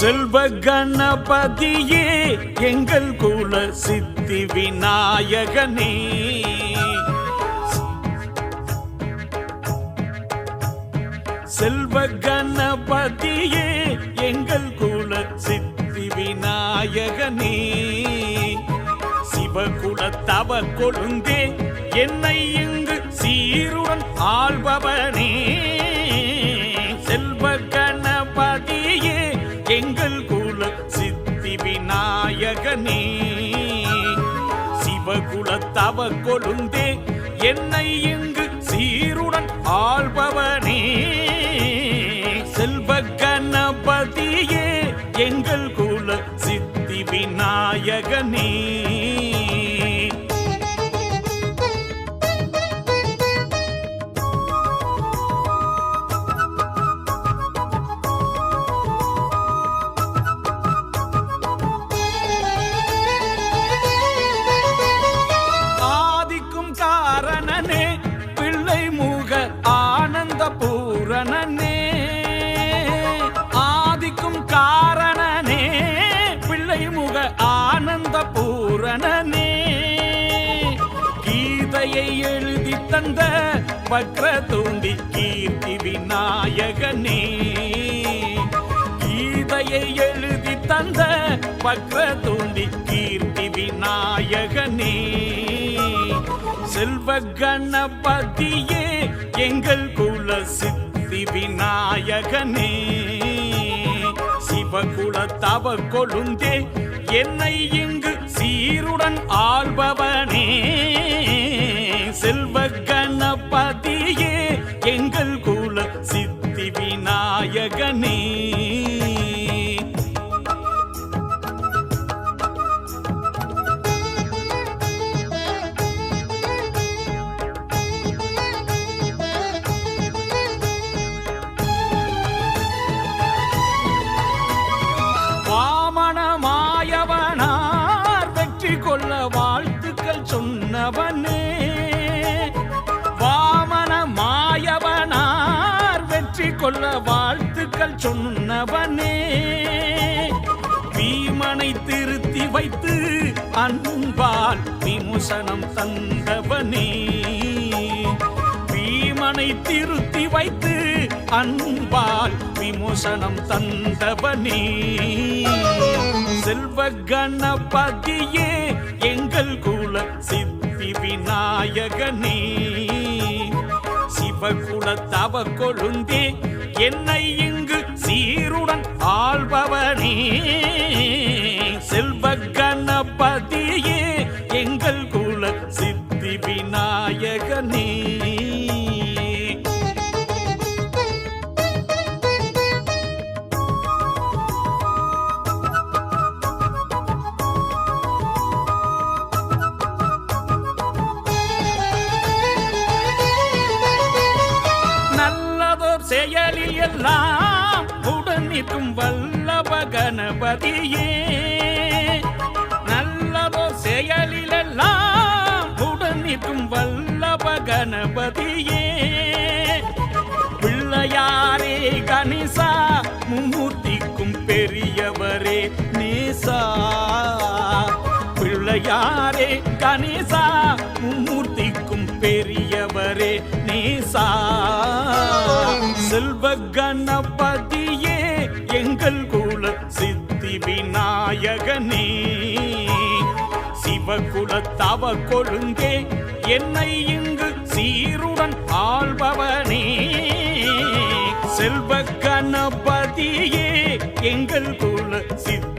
செல்வ கணபதியே எங்கள் குல சித்தி விநாயகனே. செல்வ கணபதியே எங்கள் குல சித்தி விநாயகனே. சிவகுல தவ கொழுந்தே என்னை இங்கு சீருடன் ஆள்பவனே. செல்வ கணபதியே எங்கள் குல சித்தி விநாயகனே. சிவகுல தவ கொழுந்தே என்னை இங்கு சீருடன் ஆள்பவனே. செல்வ கணபதியே எங்கள் குல சித்தி விநாயகனே. ஆதிக்கும் காரணனே பிள்ளை முக ஆனந்த பூரணனே. ஆதிக்கும் காரணனே பிள்ளை முக ஆனந்த பூரணனே. கீதையை எழுதி தந்த வக்ரதுண்டி கீர்த்தி விநாயகனே. கீதையை எழுதி தந்த வக்ரதுண்டி கீர்த்தி விநாயகனே. செல்வ கணபதியே எங்கள் குல சித்தி விநாயகனே. சிவகுல தவ கொழுந்தே என்னை இங்கு சீருடன் ஆள்பவனே. செல்வ கணபதியே எங்கள் குல சித்தி விநாயகனே. வாமனமாயவனார் வெற்றி கொள்ள வாழ்த்துக்கள் சொன்னவனே. வாமனமாயவனார் வெற்றி கொள்ள வாழ்த்துக்கள் சொன்னவனே. பீமனை திருத்தி வைத்து அன்பால் விமோசனம் தந்தவனே. பீமனை திருத்தி வைத்து அன்பால் விமோசனம் தந்தவனே. செல்வ கணபதியே எங்கள் குல சித்தி விநாயகனே. சிவகுல தவ கொழுந்தே என்னை இங்கு சீருடன் ஆள்பவனே. செல்வ கணபதியே எங்கள் குல சித்தி விநாயகனே. நல்லதோர் செயலில் எல்லாம் உடன் நிற்கும் வல்லப கணபதியே. நல்லதோர் செயலில் எல்லாம் உடன் நிற்கும் வல்லப கணபதியே. பிள்ளையாரே கணேசா மும்மூர்த்திக்கும் பெரியவரே நேசா. பிள்ளையாரே கணேசா மும்மூர்த்திக்கும் பெரியவரே நேசா. செல்வ கணபதியே எங்கள் குல சித்தி விநாயகனே. சிவகுல தவ கொழுந்தே என்னை இங்கு சீருடன் ஆள்பவனே. செல்வ கணபதியே எங்கள் குல சித்தி